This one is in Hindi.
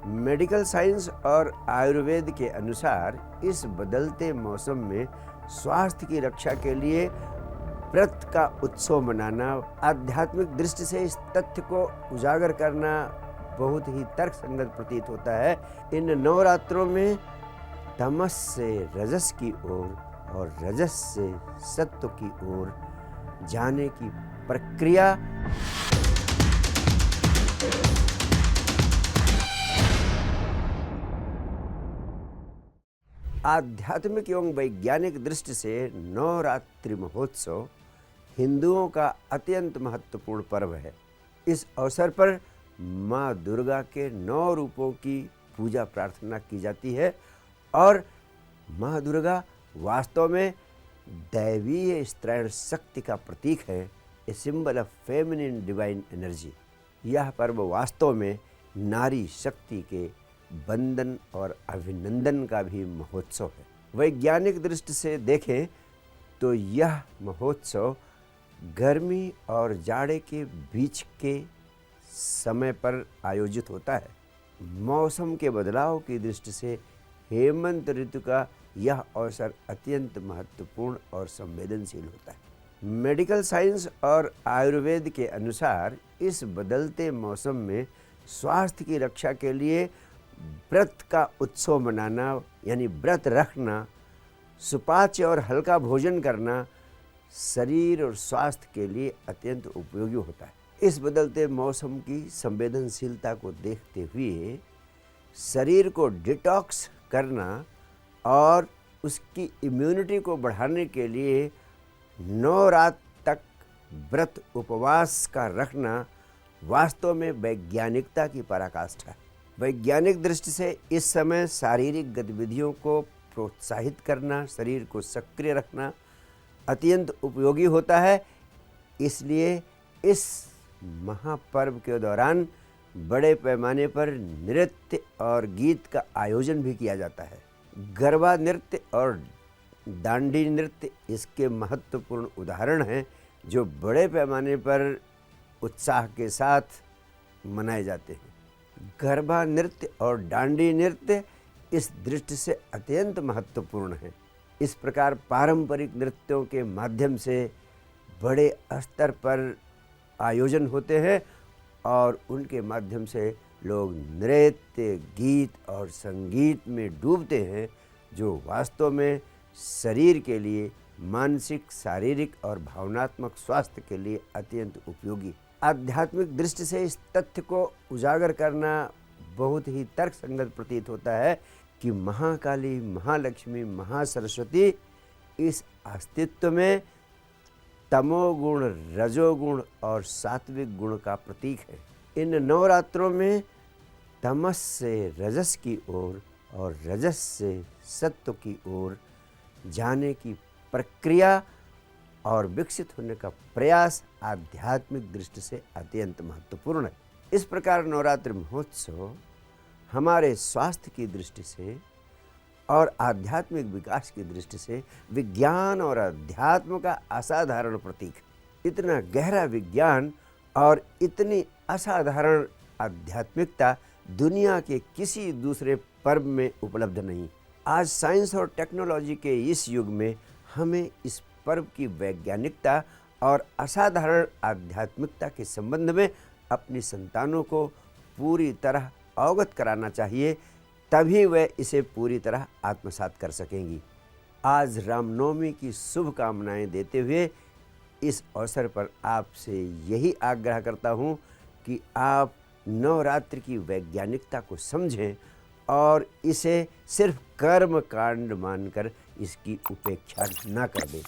मेडिकल साइंस और आयुर्वेद के अनुसार इस बदलते मौसम में स्वास्थ्य की रक्षा के लिए व्रत का उत्सव मनाना, आध्यात्मिक दृष्टि से इस तथ्य को उजागर करना बहुत ही तर्कसंगत प्रतीत होता है। इन नवरात्रों में तमस से रजस की ओर और रजस से सत्व की ओर जाने की प्रक्रिया आध्यात्मिक एवं वैज्ञानिक दृष्टि से नवरात्रि महोत्सव हिंदुओं का अत्यंत महत्वपूर्ण पर्व है। इस अवसर पर माँ दुर्गा के 9 रूपों की पूजा प्रार्थना की जाती है और माँ दुर्गा वास्तव में दैवीय स्त्रैण शक्ति का प्रतीक है, a symbol of feminine divine energy. यह पर्व वास्तव में नारी शक्ति के वंदन और अभिनंदन का भी महोत्सव है। वैज्ञानिक दृष्टि से देखें तो यह महोत्सव गर्मी और जाड़े के बीच के समय पर आयोजित होता है। मौसम के बदलाव की दृष्टि से हेमंत ऋतु का यह अवसर अत्यंत महत्वपूर्ण और संवेदनशील होता है। मेडिकल साइंस और आयुर्वेद के अनुसार इस बदलते मौसम में स्वास्थ्य की रक्षा के लिए व्रत का उत्सव मनाना यानी व्रत रखना, सुपाच्य और हल्का भोजन करना शरीर और स्वास्थ्य के लिए अत्यंत उपयोगी होता है। इस बदलते मौसम की संवेदनशीलता को देखते हुए शरीर को डिटॉक्स करना और उसकी इम्यूनिटी को बढ़ाने के लिए 9 रात तक व्रत उपवास का रखना वास्तव में वैज्ञानिकता की पराकाष्ठा है। वैज्ञानिक दृष्टि से इस समय शारीरिक गतिविधियों को प्रोत्साहित करना, शरीर को सक्रिय रखना अत्यंत उपयोगी होता है। इसलिए इस महापर्व के दौरान बड़े पैमाने पर नृत्य और गीत का आयोजन भी किया जाता है। गरबा नृत्य और डांडी नृत्य इसके महत्वपूर्ण उदाहरण हैं जो बड़े पैमाने पर उत्साह के साथ मनाए जाते हैं। गरबा नृत्य और डांडी नृत्य इस दृष्टि से अत्यंत महत्वपूर्ण है। इस प्रकार पारंपरिक नृत्यों के माध्यम से बड़े स्तर पर आयोजन होते हैं और उनके माध्यम से लोग नृत्य, गीत और संगीत में डूबते हैं जो वास्तव में शरीर के लिए मानसिक, शारीरिक और भावनात्मक स्वास्थ्य के लिए अत्यंत उपयोगी। आध्यात्मिक दृष्टि से इस तथ्य को उजागर करना बहुत ही तर्कसंगत प्रतीत होता है कि महाकाली, महालक्ष्मी, महासरस्वती इस अस्तित्व में तमोगुण, रजोगुण और सात्विक गुण का प्रतीक है। इन नवरात्रों में तमस से रजस की ओर और रजस से सत्व की ओर जाने की प्रक्रिया और विकसित होने का प्रयास आध्यात्मिक दृष्टि से अत्यंत महत्वपूर्ण है। इस प्रकार नवरात्रि महोत्सव हमारे स्वास्थ्य की दृष्टि से और आध्यात्मिक विकास की दृष्टि से विज्ञान और अध्यात्म का असाधारण प्रतीक है। इतना गहरा विज्ञान और इतनी असाधारण आध्यात्मिकता दुनिया के किसी दूसरे पर्व में उपलब्ध नहीं। आज साइंस और टेक्नोलॉजी के इस युग में हमें इस पर्व की वैज्ञानिकता और असाधारण आध्यात्मिकता के संबंध में अपनी संतानों को पूरी तरह अवगत कराना चाहिए, तभी वे इसे पूरी तरह आत्मसात कर सकेंगी। आज रामनवमी की शुभकामनाएं देते हुए इस अवसर पर आपसे यही आग्रह करता हूं कि आप नवरात्रि की वैज्ञानिकता को समझें और इसे सिर्फ कर्म कांड मानकर इसकी उपेक्षा न कर दें।